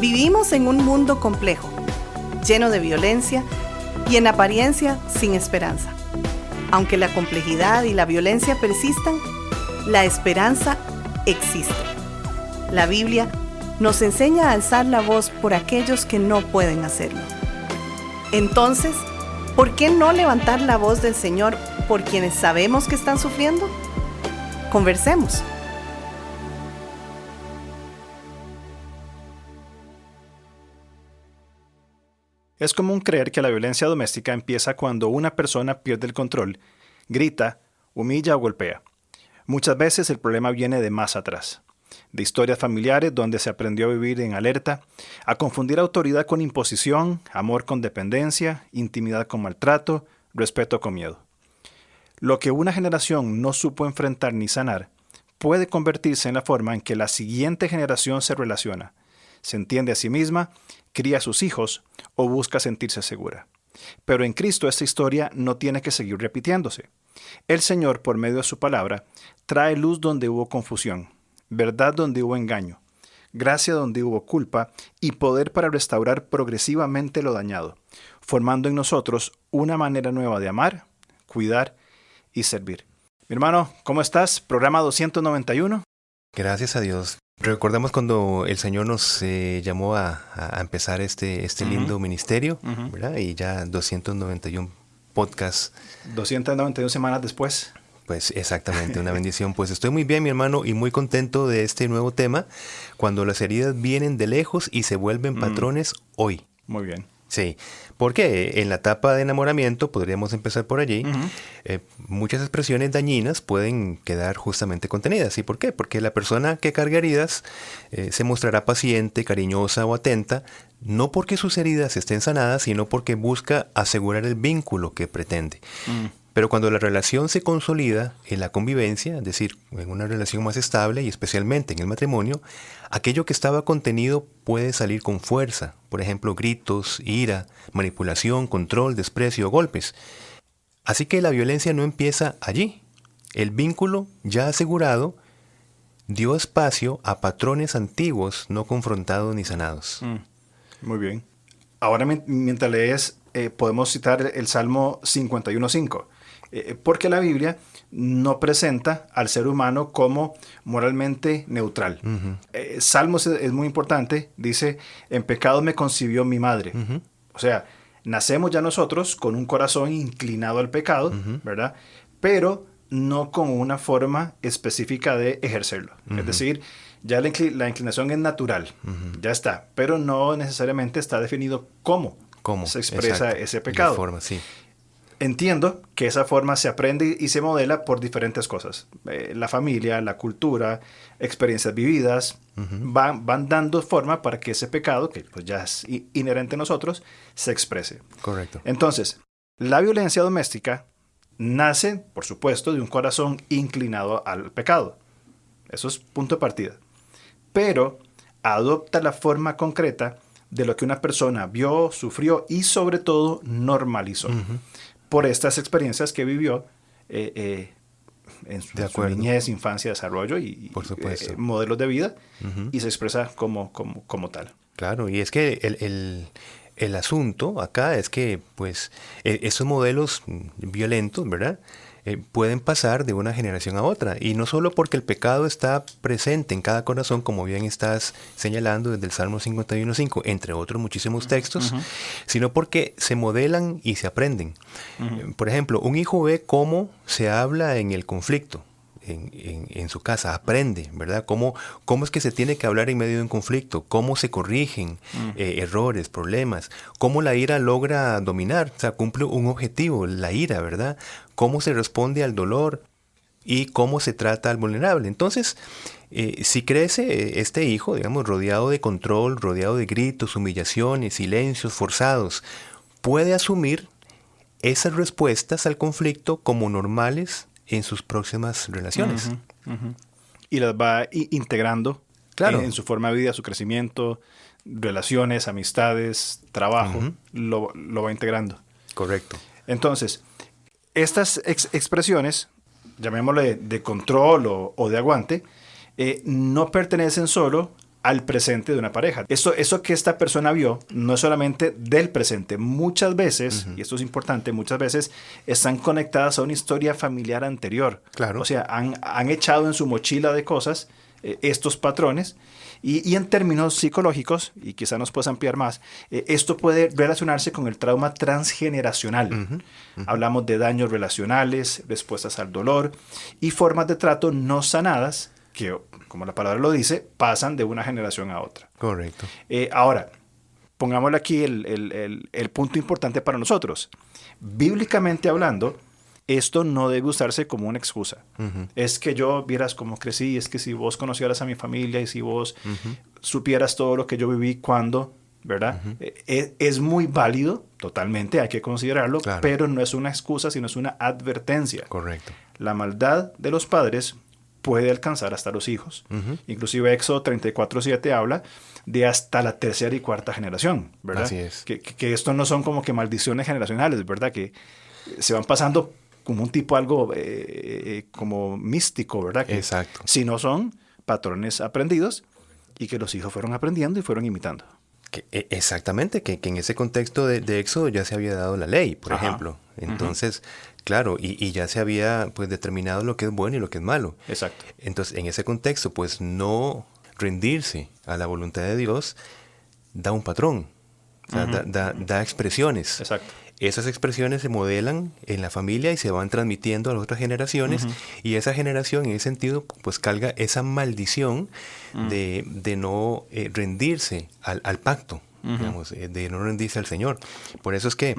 Vivimos en un mundo complejo, lleno de violencia y en apariencia sin esperanza. Aunque la complejidad y la violencia persistan, la esperanza existe. La Biblia nos enseña a alzar la voz por aquellos que no pueden hacerlo. Entonces, ¿por qué no levantar la voz del Señor por quienes sabemos que están sufriendo? Conversemos. Es común creer que la violencia doméstica empieza cuando una persona pierde el control, grita, humilla o golpea. Muchas veces el problema viene de más atrás, de historias familiares donde se aprendió a vivir en alerta, a confundir autoridad con imposición, amor con dependencia, intimidad con maltrato, respeto con miedo. Lo que una generación no supo enfrentar ni sanar puede convertirse en la forma en que la siguiente generación se relaciona, se entiende a sí misma, cría a sus hijos o busca sentirse segura. Pero en Cristo esta historia no tiene que seguir repitiéndose. El Señor, por medio de su palabra, trae luz donde hubo confusión, verdad donde hubo engaño, gracia donde hubo culpa y poder para restaurar progresivamente lo dañado, formando en nosotros una manera nueva de amar, cuidar y servir. Mi hermano, ¿cómo estás? Programa 291. Gracias a Dios. Recordamos cuando el Señor nos llamó a empezar este lindo ministerio, ¿verdad? Y ya 291 podcasts. 291 semanas después. Pues exactamente, una bendición. Pues estoy muy bien, mi hermano, y muy contento de este nuevo tema, cuando las heridas vienen de lejos y se vuelven patrones hoy. Muy bien. Sí, porque en la etapa de enamoramiento, podríamos empezar por allí, muchas expresiones dañinas pueden quedar justamente contenidas. ¿Y por qué? Porque la persona que carga heridas se mostrará paciente, cariñosa o atenta, no porque sus heridas estén sanadas, sino porque busca asegurar el vínculo que pretende. Pero cuando la relación se consolida en la convivencia, es decir, en una relación más estable y especialmente en el matrimonio, aquello que estaba contenido puede salir con fuerza. Por ejemplo, gritos, ira, manipulación, control, desprecio o golpes. Así que la violencia no empieza allí. El vínculo ya asegurado dio espacio a patrones antiguos no confrontados ni sanados. Muy bien. Ahora mientras lees, podemos citar el Salmo 51.5. Porque la Biblia no presenta al ser humano como moralmente neutral. Salmos es muy importante, dice, en pecado me concibió mi madre. O sea, nacemos ya nosotros con un corazón inclinado al pecado, ¿verdad? Pero no con una forma específica de ejercerlo. Es decir, ya la inclinación es natural, ya está, pero no necesariamente está definido cómo se expresa ese pecado. De forma, sí. Entiendo que esa forma se aprende y se modela por diferentes cosas. La familia, la cultura, experiencias vividas, van dando forma para que ese pecado, que pues ya es inherente a nosotros, se exprese. Correcto. Entonces, la violencia doméstica nace, por supuesto, de un corazón inclinado al pecado. Eso es punto de partida. Pero adopta la forma concreta de lo que una persona vio, sufrió y sobre todo normalizó. Por estas experiencias que vivió en su niñez, infancia, desarrollo y por supuesto. Modelos de vida, y se expresa como tal. Claro, y es que el asunto acá es que pues esos modelos violentos, ¿verdad? Pueden pasar de una generación a otra, y no solo porque el pecado está presente en cada corazón, como bien estás señalando desde el Salmo 51.5, entre otros muchísimos textos, sino porque se modelan y se aprenden. Por ejemplo, un hijo ve cómo se habla en el conflicto en su casa, aprende, ¿verdad? Cómo es que se tiene que hablar en medio de un conflicto, cómo se corrigen errores, problemas, cómo la ira logra dominar, o sea, cumple un objetivo, la ira, ¿verdad? Cómo se responde al dolor y cómo se trata al vulnerable. Entonces, si crece este hijo, digamos, rodeado de control, rodeado de gritos, humillaciones, silencios forzados, puede asumir esas respuestas al conflicto como normales en sus próximas relaciones. Y las va integrando Claro. en su forma de vida, su crecimiento, relaciones, amistades, trabajo, lo va integrando. Correcto. Entonces, estas expresiones, llamémosle de control o de aguante, no pertenecen solo al presente de una pareja. Eso que esta persona vio no es solamente del presente. Muchas veces, y esto es importante, muchas veces están conectadas a una historia familiar anterior. Claro. O sea, han echado en su mochila de cosas estos patrones. Y en términos psicológicos, y quizá nos puedas ampliar más, esto puede relacionarse con el trauma transgeneracional. Hablamos de daños relacionales, respuestas al dolor y formas de trato no sanadas que, como la palabra lo dice, pasan de una generación a otra. Correcto. Ahora, pongámosle aquí el punto importante para nosotros. Bíblicamente hablando, esto no debe usarse como una excusa. Es que yo vieras cómo crecí, es que si vos conocieras a mi familia y si vos supieras todo lo que yo viví cuando, ¿verdad? Es muy válido, totalmente, hay que considerarlo, claro, pero no es una excusa, sino es una advertencia. Correcto. La maldad de los padres puede alcanzar hasta los hijos. Inclusive Éxodo 34:7 habla de hasta la tercera y cuarta generación, ¿verdad? Así es. Que esto no son como que maldiciones generacionales, ¿verdad? Que se van pasando como un tipo algo como místico, ¿verdad? Que exacto. Si no son patrones aprendidos y que los hijos fueron aprendiendo y fueron imitando. Exactamente, que en ese contexto de Éxodo ya se había dado la ley, por ejemplo. Entonces, claro, y ya se había pues determinado lo que es bueno y lo que es malo. Exacto. Entonces, en ese contexto, pues no rendirse a la voluntad de Dios da un patrón, o sea, da expresiones. Exacto. Esas expresiones se modelan en la familia y se van transmitiendo a las otras generaciones, y esa generación en ese sentido pues carga esa maldición de no rendirse al pacto, digamos, de no rendirse al Señor. Por eso es que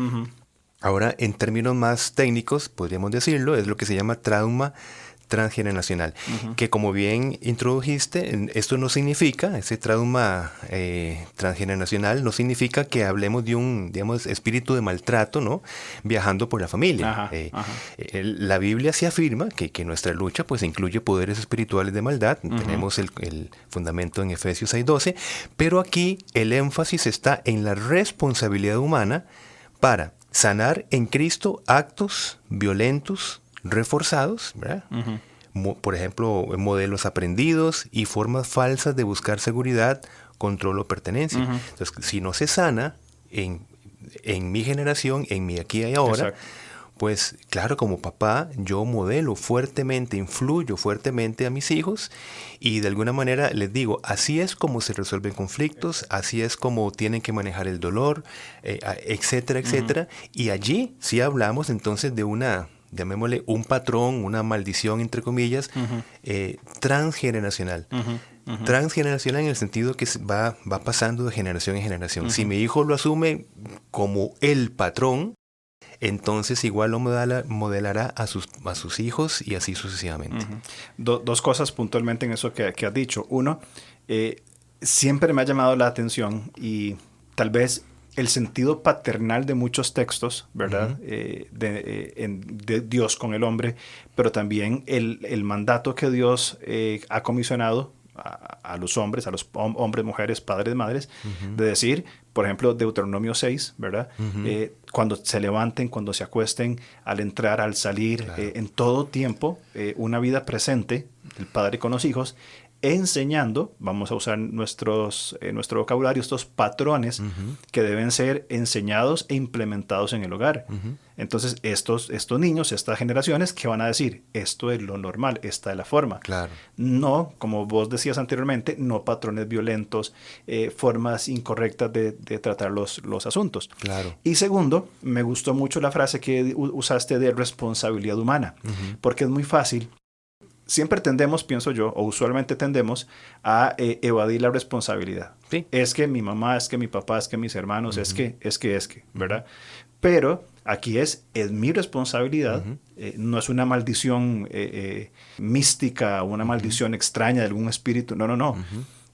ahora, en términos más técnicos, podríamos decirlo, es lo que se llama trauma transgeneracional, que como bien introdujiste, esto no significa, ese trauma transgeneracional no significa que hablemos de un, digamos, espíritu de maltrato, ¿no? Viajando por la familia. La Biblia sí afirma que nuestra lucha pues incluye poderes espirituales de maldad, tenemos el fundamento en Efesios 6:12, pero aquí el énfasis está en la responsabilidad humana para sanar en Cristo actos violentos reforzados, ¿verdad? Por ejemplo, modelos aprendidos y formas falsas de buscar seguridad, control o pertenencia. Entonces, si no se sana en mi generación, en mi aquí y ahora, exacto, pues claro, como papá, yo modelo fuertemente, influyo fuertemente a mis hijos y de alguna manera les digo, así es como se resuelven conflictos, así es como tienen que manejar el dolor, etcétera, etcétera. Y allí sí hablamos entonces de una, llamémosle un patrón, una maldición, entre comillas, transgeneracional. Transgeneracional en el sentido que va pasando de generación en generación. Si mi hijo lo asume como el patrón, entonces igual lo modelará a sus hijos y así sucesivamente. Dos cosas puntualmente en eso que has dicho. Uno, siempre me ha llamado la atención y tal vez el sentido paternal de muchos textos, ¿verdad? De Dios con el hombre, pero también el mandato que Dios ha comisionado a los hombres, hombres, mujeres, padres, madres, de decir, por ejemplo, Deuteronomio 6, ¿verdad? Cuando se levanten, cuando se acuesten, al entrar, al salir, claro, en todo tiempo, una vida presente del padre con los hijos, enseñando, vamos a usar nuestro vocabulario, estos patrones que deben ser enseñados e implementados en el hogar. Entonces, estos niños, estas generaciones, ¿qué van a decir? Esto es lo normal, esta es la forma. Claro. No, como vos decías anteriormente, no patrones violentos, formas incorrectas de tratar los asuntos. Claro. Y segundo, me gustó mucho la frase que usaste de responsabilidad humana, porque es muy fácil. Siempre tendemos, pienso yo, o usualmente tendemos a evadir la responsabilidad. Sí. Es que mi mamá, es que mi papá, es que mis hermanos, es que, ¿verdad? Pero aquí es mi responsabilidad, no es una maldición mística o una maldición extraña de algún espíritu, no.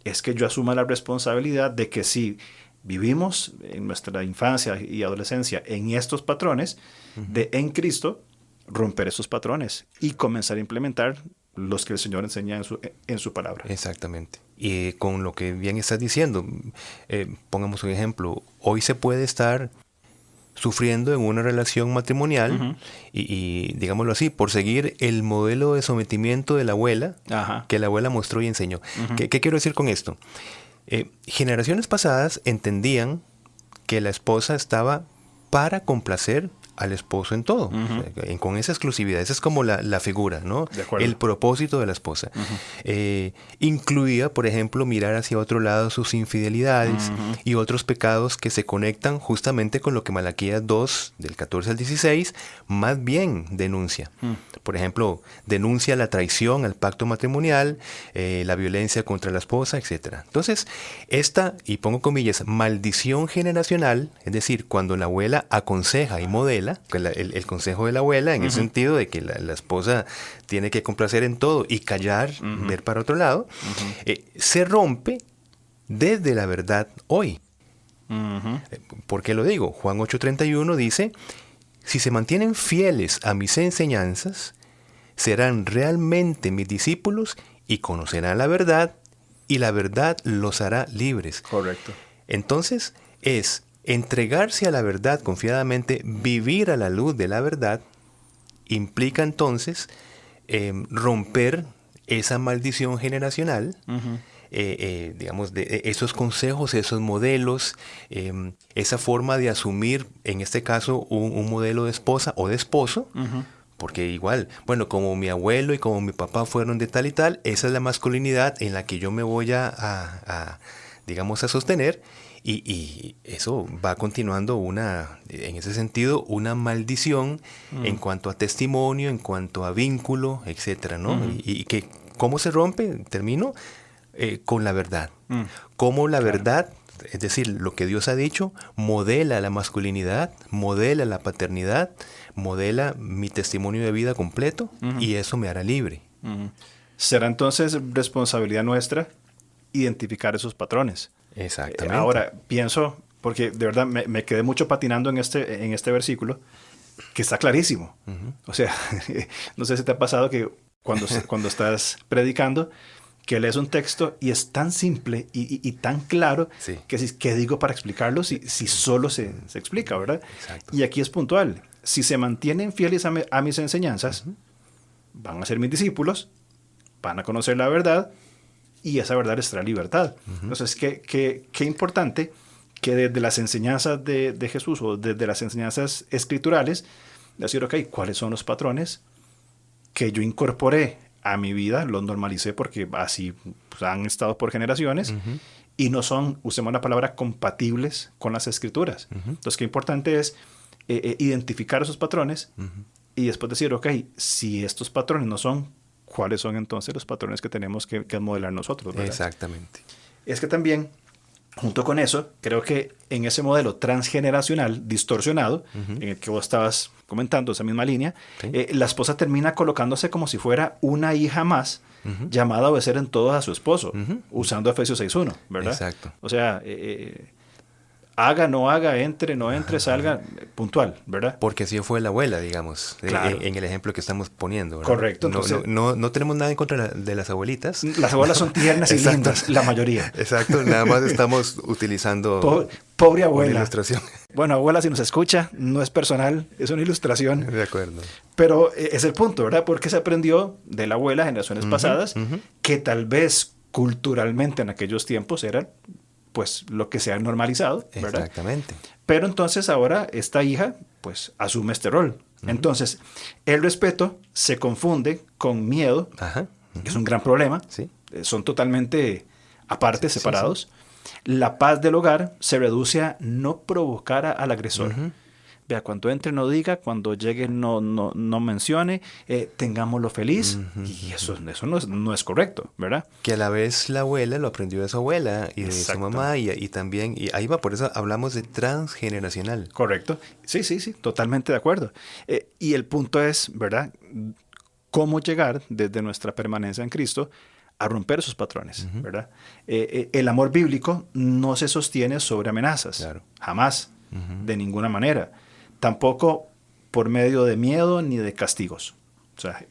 Es que yo asuma la responsabilidad de que si vivimos en nuestra infancia y adolescencia en estos patrones, en Cristo, romper esos patrones y comenzar a implementar los que el Señor enseña en su palabra. Exactamente. Y con lo que bien estás diciendo, pongamos un ejemplo, hoy se puede estar sufriendo en una relación matrimonial y digámoslo así, por seguir el modelo de sometimiento de la abuela que la abuela mostró y enseñó. ¿Qué quiero decir con esto? Generaciones pasadas entendían que la esposa estaba para complacer al esposo en todo, o sea, con esa exclusividad. Esa es como la figura, ¿no? El propósito de la esposa. Incluía, por ejemplo, mirar hacia otro lado sus infidelidades y otros pecados que se conectan justamente con lo que Malaquías 2, del 14 al 16, más bien denuncia. Por ejemplo, denuncia la traición al pacto matrimonial, la violencia contra la esposa, etc. Entonces, esta, y pongo comillas, maldición generacional, es decir, cuando la abuela aconseja y modela, el consejo de la abuela en el sentido de que la esposa tiene que complacer en todo y callar, ver para otro lado, se rompe desde la verdad hoy. ¿Por qué lo digo? Juan 8:31 dice: si se mantienen fieles a mis enseñanzas, serán realmente mis discípulos y conocerán la verdad, y la verdad los hará libres. Correcto. Entonces, es entregarse a la verdad confiadamente, vivir a la luz de la verdad, implica entonces romper esa maldición generacional, digamos, de esos consejos, esos modelos, esa forma de asumir, en este caso, un modelo de esposa o de esposo, porque igual, bueno, como mi abuelo y como mi papá fueron de tal y tal, esa es la masculinidad en la que yo me voy digamos, a sostener. Y eso va continuando en ese sentido, una maldición en cuanto a testimonio, en cuanto a vínculo, etcétera, ¿no? Y que, ¿cómo se rompe? Termino con la verdad. Cómo la verdad, es decir, lo que Dios ha dicho, modela la masculinidad, modela la paternidad, modela mi testimonio de vida completo, y eso me hará libre. Será entonces responsabilidad nuestra identificar esos patrones. Exactamente. Ahora, pienso, porque de verdad me quedé mucho patinando en este versículo, que está clarísimo. O sea, no sé si te ha pasado que cuando estás predicando, que lees un texto y es tan simple y tan claro, que ¿qué digo para explicarlo si solo se explica, verdad? Exacto. Y aquí es puntual. Si se mantienen fieles a mis enseñanzas, van a ser mis discípulos, van a conocer la verdad, y esa verdad les trae libertad. Entonces, qué importante que desde las enseñanzas de Jesús o desde las enseñanzas escriturales, decir, ok, ¿cuáles son los patrones que yo incorporé a mi vida? Los normalicé porque así pues, han estado por generaciones y no son, usemos la palabra, compatibles con las escrituras. Entonces, qué importante es identificar esos patrones y después decir, ok, si estos patrones no son, ¿cuáles son entonces los patrones que tenemos que modelar nosotros, ¿verdad? Exactamente. Es que también, junto con eso, creo que en ese modelo transgeneracional distorsionado, en el que vos estabas comentando, esa misma línea, la esposa termina colocándose como si fuera una hija más, llamada a obedecer en todo a su esposo, usando Efesios 6.1, ¿verdad? Exacto. O sea, haga, no haga, entre, no entre, salga, puntual, ¿verdad? Porque así fue la abuela, digamos, Claro. en el ejemplo que estamos poniendo, ¿verdad? Correcto. Entonces, no tenemos nada en contra de las abuelitas. Las abuelas son tiernas y lindas, la mayoría. Exacto, nada más estamos utilizando pobre abuela. una ilustración. Bueno, abuela, si nos escucha, no es personal, es una ilustración. De acuerdo. Pero es el punto, ¿verdad? Porque se aprendió de la abuela, generaciones pasadas, que tal vez culturalmente en aquellos tiempos era pues lo que se ha normalizado, ¿verdad? Exactamente. Pero entonces ahora esta hija pues asume este rol. Entonces el respeto se confunde con miedo, que es un gran problema. Sí. Son totalmente aparte, separados. La paz del hogar se reduce a no provocar al agresor. Vea, cuando entre no diga, cuando llegue no mencione, tengámoslo feliz. Y eso no es correcto, ¿verdad? Que a la vez la abuela lo aprendió de su abuela y de su mamá y también, y ahí va, por eso hablamos de transgeneracional. Correcto. Sí, totalmente de acuerdo. Y el punto es, ¿verdad? Cómo llegar desde nuestra permanencia en Cristo a romper esos patrones, ¿verdad? El amor bíblico no se sostiene sobre amenazas. Claro. Jamás, de ninguna manera. Tampoco por medio de miedo ni de castigos. O sea,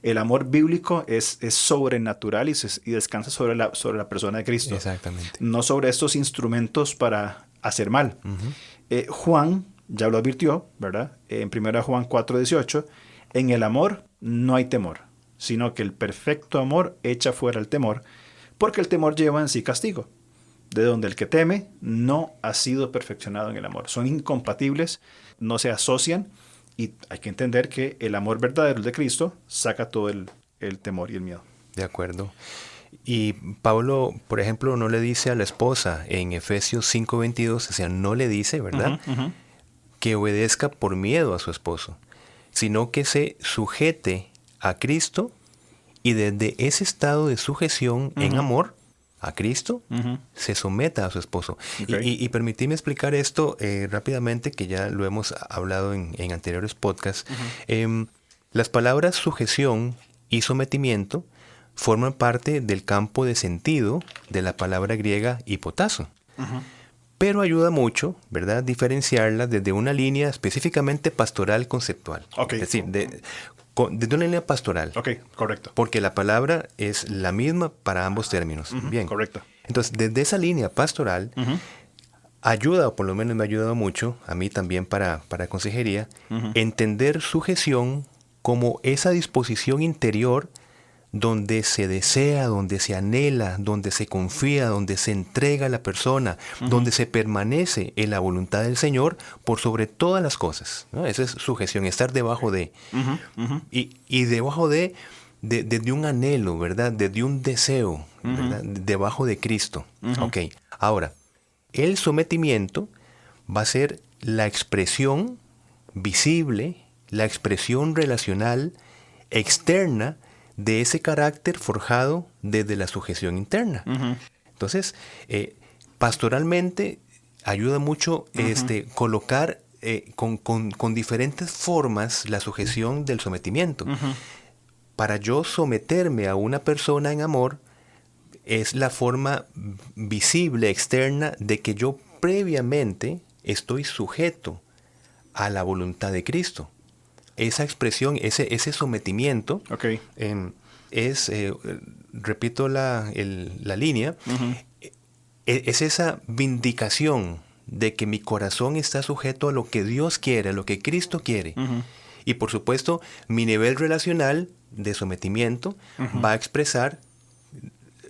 el amor bíblico es sobrenatural y descansa sobre la persona de Cristo. Exactamente. No sobre estos instrumentos para hacer mal. Juan ya lo advirtió, ¿verdad? En 1 Juan 4:18, en el amor no hay temor, sino que el perfecto amor echa fuera el temor, porque el temor lleva en sí castigo, de donde el que teme no ha sido perfeccionado en el amor. Son incompatibles, no se asocian, y hay que entender que el amor verdadero de Cristo saca todo el temor y el miedo. De acuerdo. Y Pablo, por ejemplo, no le dice a la esposa en Efesios 5:22, o sea, no le dice, ¿verdad?, que obedezca por miedo a su esposo, sino que se sujete a Cristo y desde ese estado de sujeción en amor a Cristo, se someta a su esposo. Okay. Y permitidme explicar esto rápidamente, que ya lo hemos hablado en anteriores podcasts. Las palabras sujeción y sometimiento forman parte del campo de sentido de la palabra griega hipotazo. Pero ayuda mucho, ¿verdad?, diferenciarlas desde una línea específicamente pastoral conceptual. Okay. Es decir, desde una línea pastoral. Ok, correcto. Porque la palabra es la misma para ambos términos. Bien. Correcto. Entonces, desde esa línea pastoral, ayuda, o por lo menos me ha ayudado mucho, a mí también para consejería, entender sujeción como esa disposición interior donde se desea, donde se anhela, donde se confía, donde se entrega a la persona, donde se permanece en la voluntad del Señor por sobre todas las cosas, ¿no? Esa es sujeción, estar debajo de. Y debajo de un anhelo, ¿verdad? De un deseo, ¿verdad? Debajo de Cristo. Ok, ahora, el sometimiento va a ser la expresión visible, la expresión relacional externa de ese carácter forjado desde la sujeción interna. Entonces, pastoralmente ayuda mucho colocar con diferentes formas la sujeción del sometimiento. Para yo someterme a una persona en amor, es la forma visible, externa, de que yo previamente estoy sujeto a la voluntad de Cristo. Esa expresión, ese sometimiento, es, repito la línea, es esa vindicación de que mi corazón está sujeto a lo que Dios quiere, a lo que Cristo quiere. Y por supuesto, mi nivel relacional de sometimiento va a expresar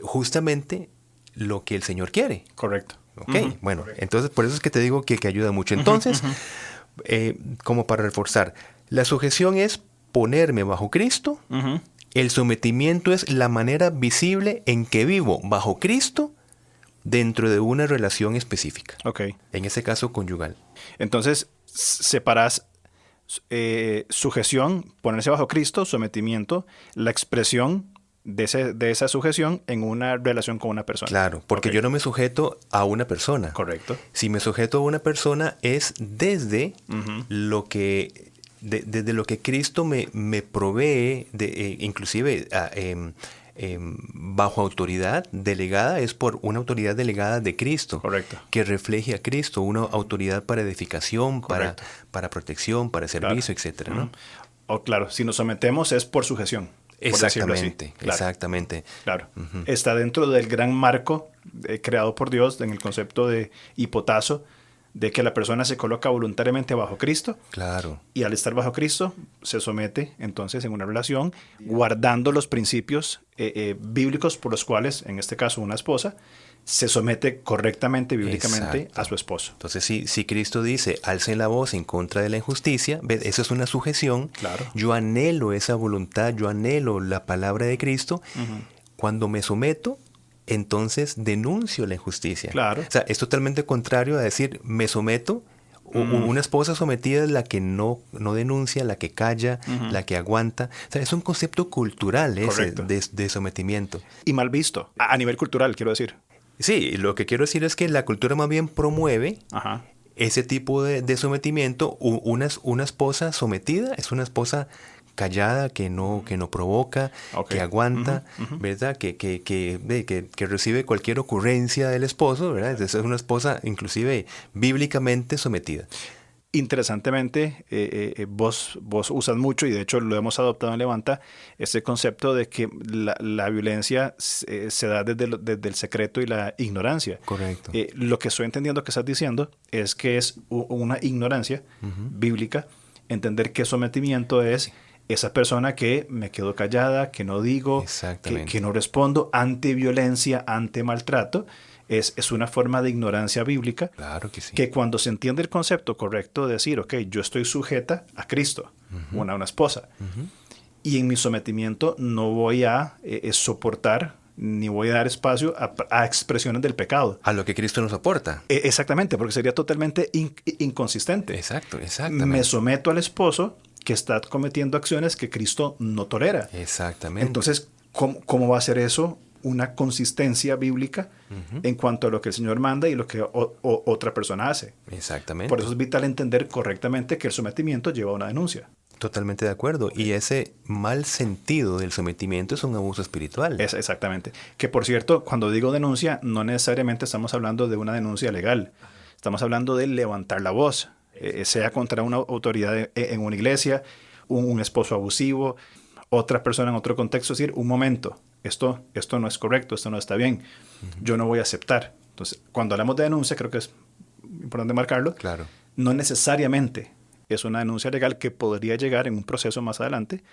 justamente lo que el Señor quiere. Correcto. Ok, bueno, entonces por eso es que te digo que ayuda mucho. Entonces, como para reforzar, la sujeción es ponerme bajo Cristo. El sometimiento es la manera visible en que vivo bajo Cristo dentro de una relación específica. Ok. En ese caso, conyugal. Entonces, separas sujeción, ponerse bajo Cristo, sometimiento, la expresión de esa sujeción en una relación con una persona. Claro, porque yo no me sujeto a una persona. Correcto. Si me sujeto a una persona es desde lo que desde lo que Cristo me provee, inclusive bajo autoridad delegada, es por una autoridad delegada de Cristo. Correcto. Que refleje a Cristo, una autoridad para edificación, para protección, para servicio, etcétera, ¿no? O claro, si nos sometemos es por sujeción. Exactamente, claro. Exactamente. Claro. Está dentro del gran marco creado por Dios en el concepto de hipotazo, de que la persona se coloca voluntariamente bajo Cristo. Claro. Y al estar bajo Cristo, se somete entonces en una relación, guardando los principios bíblicos por los cuales, en este caso, una esposa se somete correctamente, bíblicamente, a su esposo. Entonces, si Cristo dice, alcen la voz en contra de la injusticia, ¿ves? Eso es una sujeción. Claro. Yo anhelo esa voluntad, yo anhelo la palabra de Cristo. Cuando me someto, entonces denuncio la injusticia. Claro. O sea, es totalmente contrario a decir, me someto. Una esposa sometida es la que no denuncia, la que calla, la que aguanta. O sea, es un concepto cultural ese de sometimiento. Y mal visto, a nivel cultural, quiero decir. Sí, lo que quiero decir es que la cultura más bien promueve ese tipo de sometimiento. Una esposa sometida es una esposa callada, que no provoca, que aguanta, ¿verdad? Que recibe cualquier ocurrencia del esposo, ¿verdad? Es una esposa inclusive bíblicamente sometida. Interesantemente, vos usas mucho, y de hecho lo hemos adoptado en Levanta, este concepto de que la violencia se da desde el secreto y la ignorancia. Correcto. Lo que estoy entendiendo que estás diciendo es que es una ignorancia bíblica, entender que sometimiento es esa persona que me quedo callada, que no digo, que no respondo ante violencia, ante maltrato. Es una forma de ignorancia bíblica. Claro que sí. Que cuando se entiende el concepto correcto de decir, ok, yo estoy sujeta a Cristo, una esposa, y en mi sometimiento no voy a soportar ni voy a dar espacio a expresiones del pecado. A lo que Cristo nos aporta. Exactamente, porque sería totalmente inconsistente. Exactamente. Me someto al esposo que está cometiendo acciones que Cristo no tolera. Exactamente. Entonces, ¿cómo va a ser eso? Una consistencia bíblica en cuanto a lo que el Señor manda y lo que otra persona hace. Exactamente. Por eso es vital entender correctamente que el sometimiento lleva a una denuncia. Totalmente de acuerdo. Y ese mal sentido del sometimiento es un abuso espiritual. Exactamente. Que por cierto, cuando digo denuncia, no necesariamente estamos hablando de una denuncia legal. Estamos hablando de levantar la voz, sea contra una autoridad en una iglesia, un esposo abusivo, otra persona en otro contexto, es decir, un momento. Esto no es correcto, esto no está bien, yo no voy a aceptar. Entonces, cuando hablamos de denuncia, creo que es importante marcarlo, claro. No necesariamente es una denuncia legal que podría llegar en un proceso más adelante,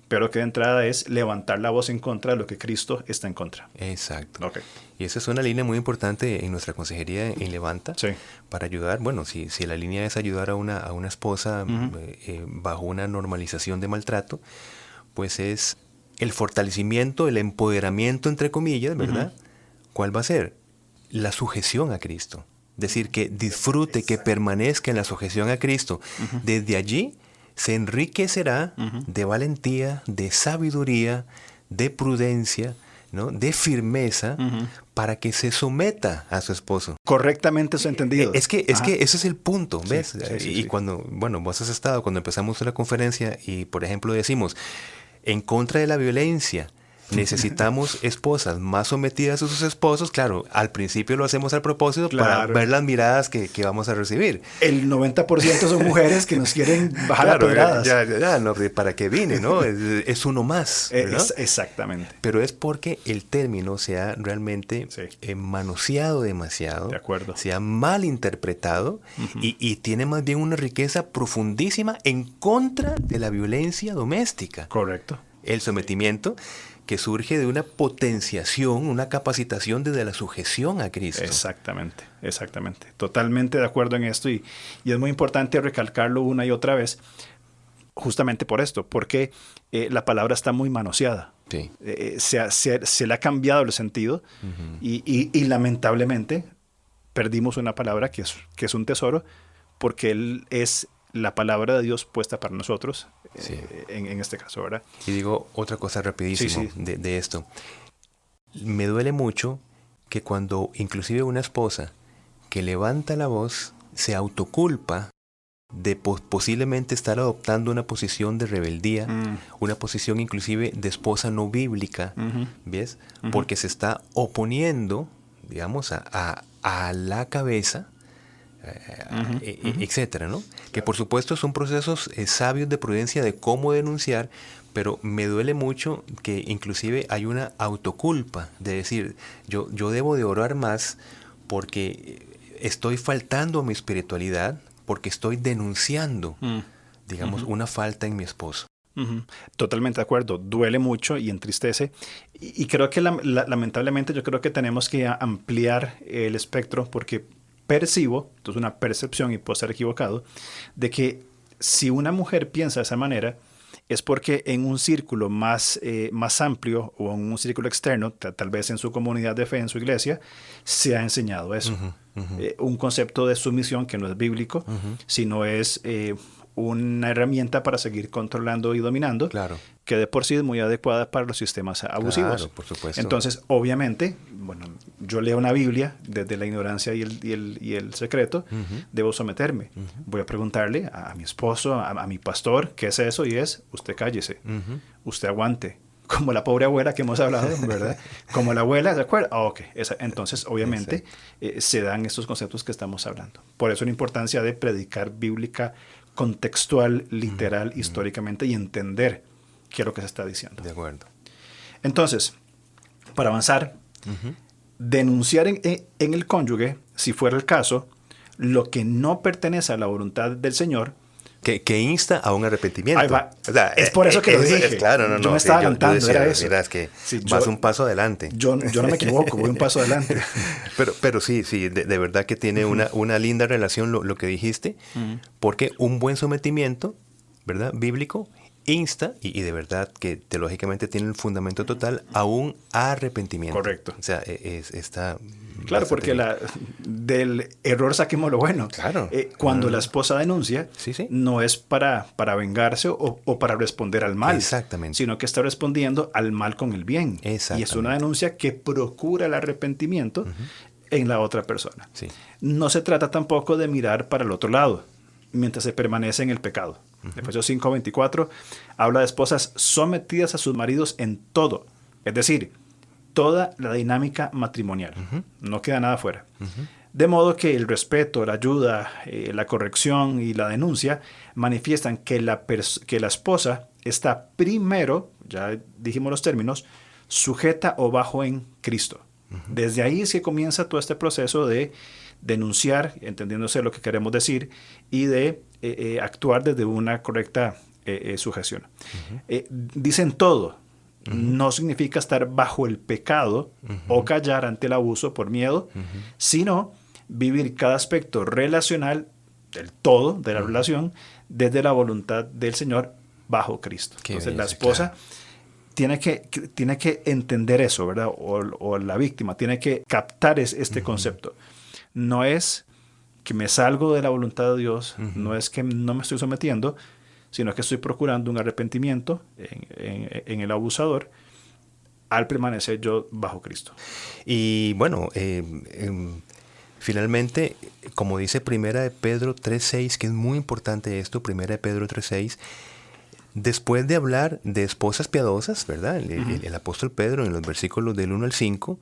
pero que de entrada es levantar la voz en contra de lo que Cristo está en contra. Exacto. Okay. Y esa es una línea muy importante en nuestra consejería en Levanta, sí. Para ayudar, bueno, si la línea es ayudar a una esposa bajo una normalización de maltrato, pues es el fortalecimiento, el empoderamiento, entre comillas, ¿verdad? ¿Cuál va a ser? La sujeción a Cristo. Decir, que disfrute, que permanezca en la sujeción a Cristo. Desde allí se enriquecerá de valentía, de sabiduría, de prudencia, ¿no? De firmeza, para que se someta a su esposo. Correctamente eso entendido. Es que ese es el punto, ¿ves? Sí, y cuando, bueno, vos has estado, cuando empezamos una conferencia y, por ejemplo, decimos, en contra de la violencia, necesitamos esposas más sometidas a sus esposos. Claro, al principio lo hacemos al propósito, para ver las miradas que vamos a recibir. El 90% son mujeres que nos quieren bajar a pedradas. Ya, no, ¿para qué vine, no? Es uno más, ¿no? Exactamente. Pero es porque el término se ha realmente manoseado demasiado. De acuerdo. Se ha mal interpretado y tiene más bien una riqueza profundísima en contra de la violencia doméstica. Correcto. El sometimiento que surge de una potenciación, una capacitación desde la sujeción a Cristo. Exactamente. Totalmente de acuerdo en esto y es muy importante recalcarlo una y otra vez, justamente por esto, porque la palabra está muy manoseada. Sí. Se le ha cambiado el sentido y lamentablemente perdimos una palabra que es un tesoro, porque él es la palabra de Dios puesta para nosotros, en este caso, ¿verdad? Y digo otra cosa rapidísimo de esto. Me duele mucho que cuando inclusive una esposa que levanta la voz se autoculpa de posiblemente estar adoptando una posición de rebeldía, una posición inclusive de esposa no bíblica, ¿ves? Porque se está oponiendo, digamos, a la cabeza, etcétera, ¿no? Que por supuesto son procesos sabios de prudencia de cómo denunciar, pero me duele mucho que inclusive hay una autoculpa de decir, yo debo de orar más porque estoy faltando a mi espiritualidad, porque estoy denunciando, digamos, una falta en mi esposo. Totalmente de acuerdo, duele mucho y entristece y creo que lamentablemente yo creo que tenemos que ampliar el espectro, porque percibo, entonces una percepción, y puedo estar equivocado, de que si una mujer piensa de esa manera es porque en un círculo más amplio o en un círculo externo, tal vez en su comunidad de fe, en su iglesia, se ha enseñado eso. Un concepto de sumisión que no es bíblico, sino es una herramienta para seguir controlando y dominando, que de por sí es muy adecuada para los sistemas abusivos. Claro, por supuesto. Entonces, obviamente, bueno, yo leo una Biblia desde la ignorancia y el secreto, debo someterme. Voy a preguntarle a mi esposo, a mi pastor, ¿qué es eso? Y es, usted cállese, usted aguante, como la pobre abuela que hemos hablado, ¿verdad? Como la abuela, ¿de acuerdo? Ok. Entonces, obviamente, se dan estos conceptos que estamos hablando. Por eso la importancia de predicar bíblica contextual, literal, históricamente, y entender qué es lo que se está diciendo. De acuerdo. Entonces, para avanzar, denunciar en el cónyuge, si fuera el caso, lo que no pertenece a la voluntad del Señor, que insta a un arrepentimiento. Ahí va. O sea, es por eso que lo dije. Claro, yo me estaba adelantando, yo decía, era eso. Mira, es que sí, vas un paso adelante. Yo no me equivoco, voy un paso adelante. Pero sí, de verdad que tiene una linda relación lo que dijiste, porque un buen sometimiento, ¿verdad? Bíblico, insta, y de verdad que teológicamente tiene el fundamento total, a un arrepentimiento. Correcto. O sea, está... Claro, porque del error saquemos lo bueno. Claro. Cuando la esposa denuncia, no es para vengarse o para responder al mal. Exactamente. Sino que está respondiendo al mal con el bien. Exactamente. Y es una denuncia que procura el arrepentimiento en la otra persona. Sí. No se trata tampoco de mirar para el otro lado mientras se permanece en el pecado. Efesios 5:24 habla de esposas sometidas a sus maridos en todo. Es decir, toda la dinámica matrimonial. No queda nada fuera. De modo que el respeto, la ayuda, la corrección y la denuncia manifiestan que la esposa está primero, ya dijimos los términos, sujeta o bajo en Cristo. Desde ahí es que comienza todo este proceso de denunciar, entendiéndose lo que queremos decir, y de actuar desde una correcta sujeción. Dicen todo. No significa estar bajo el pecado o callar ante el abuso por miedo, sino vivir cada aspecto relacional del todo de la relación desde la voluntad del Señor bajo Cristo. Entonces la esposa tiene que entender eso, ¿verdad? O la víctima tiene que captar este concepto. No es que me salgo de la voluntad de Dios, no es que no me estoy sometiendo, sino que estoy procurando un arrepentimiento en el abusador al permanecer yo bajo Cristo. Y bueno, finalmente, como dice Primera de Pedro 3:6, que es muy importante esto, Primera de Pedro 3:6, después de hablar de esposas piadosas, ¿verdad? El apóstol Pedro, en los versículos del 1 al 5,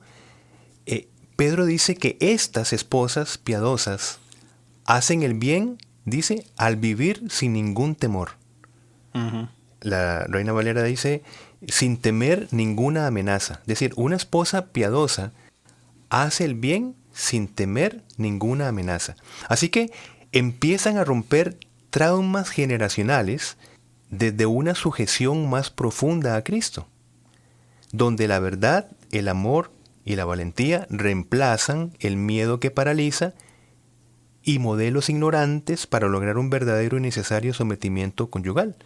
Pedro dice que estas esposas piadosas hacen el bien, dice, al vivir sin ningún temor. La Reina Valera dice, sin temer ninguna amenaza. Es decir, una esposa piadosa hace el bien sin temer ninguna amenaza. Así que empiezan a romper traumas generacionales desde una sujeción más profunda a Cristo, donde la verdad, el amor y la valentía reemplazan el miedo que paraliza y modelos ignorantes para lograr un verdadero y necesario sometimiento conyugal.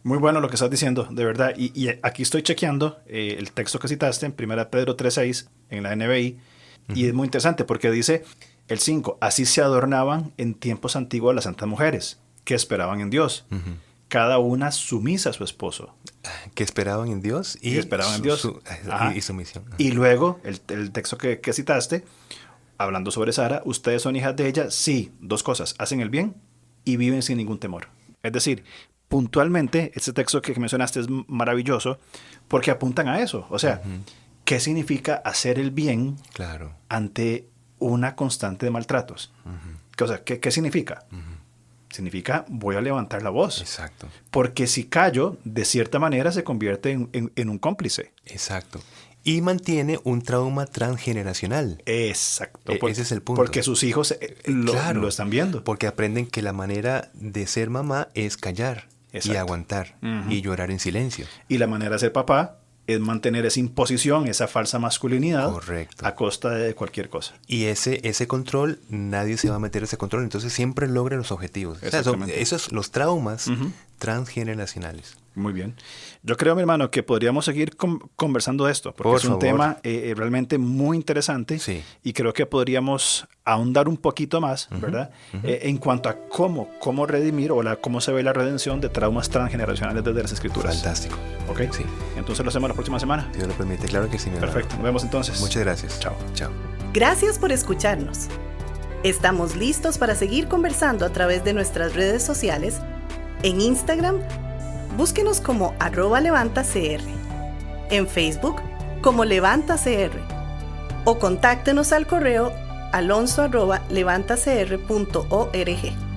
Muy bueno lo que estás diciendo, de verdad. Y aquí estoy chequeando el texto que citaste en 1 Pedro 3:6 en la NBI, y es muy interesante porque dice el 5, así se adornaban en tiempos antiguos las santas mujeres, que esperaban en Dios, cada una sumisa a su esposo. Que esperaban en Dios y esperaban en Dios. Y sumisión. Y luego el texto que citaste, hablando sobre Sara, ustedes son hijas de ella, sí, dos cosas, hacen el bien y viven sin ningún temor. Es decir, puntualmente, este texto que mencionaste es maravilloso porque apuntan a eso. O sea, ¿qué significa hacer el bien ante una constante de maltratos? O sea, ¿qué significa? Significa voy a levantar la voz. Exacto. Porque si callo, de cierta manera se convierte en un cómplice. Exacto. Y mantiene un trauma transgeneracional. Exacto. Ese es el punto. Porque sus hijos lo están viendo. Porque aprenden que la manera de ser mamá es callar. Exacto. Y aguantar. Y llorar en silencio. Y la manera de ser papá es mantener esa imposición, esa falsa masculinidad. Correcto. A costa de cualquier cosa. Y ese control, nadie se va a meter ese control. Entonces siempre logra los objetivos. O sea, esos los traumas transgeneracionales. Muy bien. Yo creo, mi hermano, que podríamos seguir conversando de esto, porque es un tema realmente muy interesante. Sí. Y creo que podríamos ahondar un poquito más, ¿verdad? En cuanto a cómo redimir o cómo se ve la redención de traumas transgeneracionales desde las Escrituras. Fantástico. ¿Ok? Sí. Entonces lo hacemos la próxima semana. Dios lo permite. Claro que sí, mi hermano. Perfecto. Nos vemos entonces. Muchas gracias. Chao. Chao. Gracias por escucharnos. Estamos listos para seguir conversando a través de nuestras redes sociales. En Instagram, búsquenos como @levantacr en Facebook como LevantaCR o contáctenos al correo alonso@levantacr.org.